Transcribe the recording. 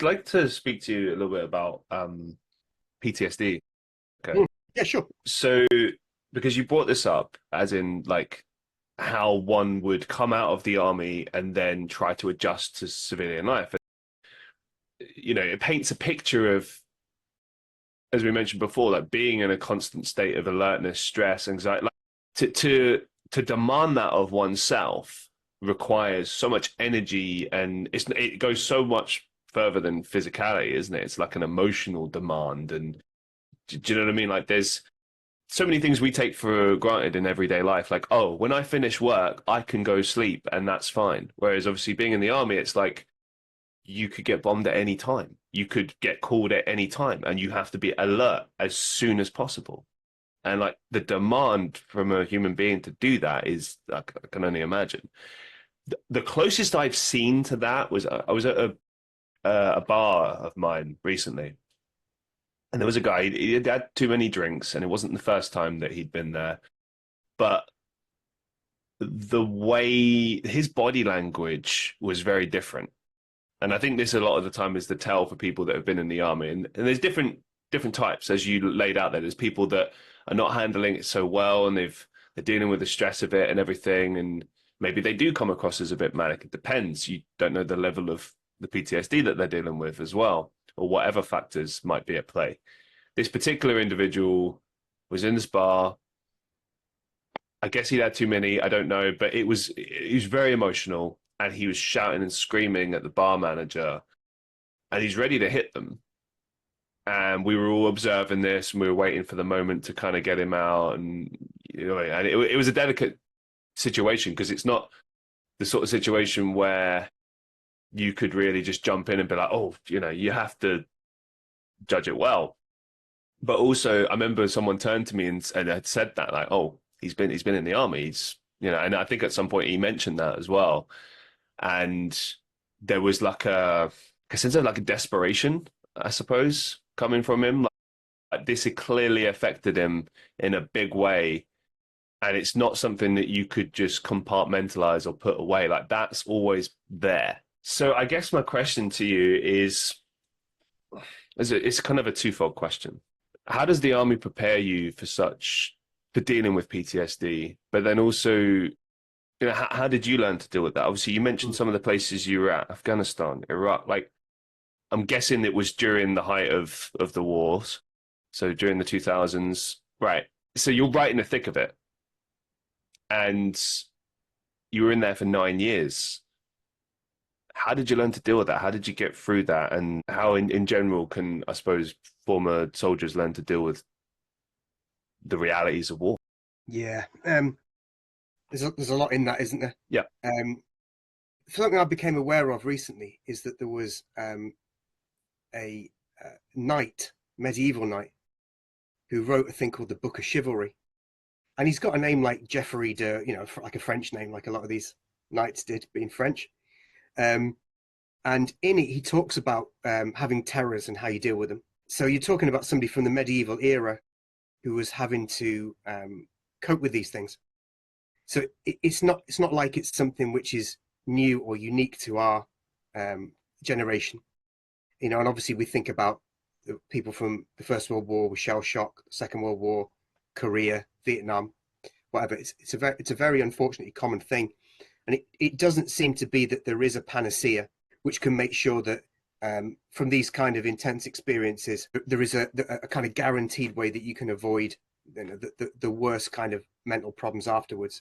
like to speak to you a little bit about PTSD. Okay. Mm, yeah, sure. So, because you brought this up, as in like how one would come out of the army and then try to adjust to civilian life. It paints a picture of, as we mentioned before, like being in a constant state of alertness, stress, anxiety. Like to demand that of oneself requires so much energy, and it goes so much further than physicality, isn't it? It's like an emotional demand, and do you know what I mean? Like there's so many things we take for granted in everyday life. Like, oh, when I finish work, I can go sleep and that's fine. Whereas obviously being in the army, it's like you could get bombed at any time. You could get called at any time and you have to be alert as soon as possible. And like the demand from a human being to do that is, I can only imagine. The closest I've seen to that was I was at a bar of mine recently, and there was a guy, he had too many drinks, and it wasn't the first time that he'd been there. But the way his body language was very different. And I think this a lot of the time is the tell for people that have been in the army. And there's different types, as you laid out there. There's people that are not handling it so well, and they're dealing with the stress of it and everything. And maybe they do come across as a bit manic. It depends. You don't know the level of the PTSD that they're dealing with as well, or whatever factors might be at play. This particular individual was in this bar. I guess he'd had too many, I don't know, but he was very emotional, and he was shouting and screaming at the bar manager, and he's ready to hit them. And we were all observing this, and we were waiting for the moment to kind of get him out. And and it was a delicate situation, because it's not the sort of situation where you could really just jump in and be like, oh, you have to judge it well. But also, I remember someone turned to me and had said that, like, oh, he's been in the army. And I think at some point he mentioned that as well. And there was like a sense of like a desperation, I suppose, coming from him. Like this had clearly affected him in a big way. And it's not something that you could just compartmentalize or put away. Like that's always there. So I guess my question to you is it's kind of a twofold question. How does the army prepare you for dealing with PTSD? But then also, how did you learn to deal with that? Obviously, you mentioned some of the places you were at, Afghanistan, Iraq. Like, I'm guessing it was during the height of the wars. So during the 2000s, right? So you're right in the thick of it. And you were in there for 9 years. How did you learn to deal with that? How did you get through that? And how in general can, I suppose, former soldiers learn to deal with the realities of war? Yeah. There's a lot in that, isn't there? Yeah. Something I became aware of recently is that there was a knight, medieval knight, who wrote a thing called the Book of Chivalry. And he's got a name like Geoffrey de, like a French name, like a lot of these knights did, being French. And in it, he talks about having terrors and how you deal with them. So you're talking about somebody from the medieval era who was having to cope with these things. So it's not like it's something which is new or unique to our generation. And obviously we think about the people from the First World War with shell shock, the Second World War, Korea, Vietnam, whatever. It's a very unfortunately common thing. And it doesn't seem to be that there is a panacea which can make sure that from these kind of intense experiences, there is a kind of guaranteed way that you can avoid the worst kind of mental problems afterwards.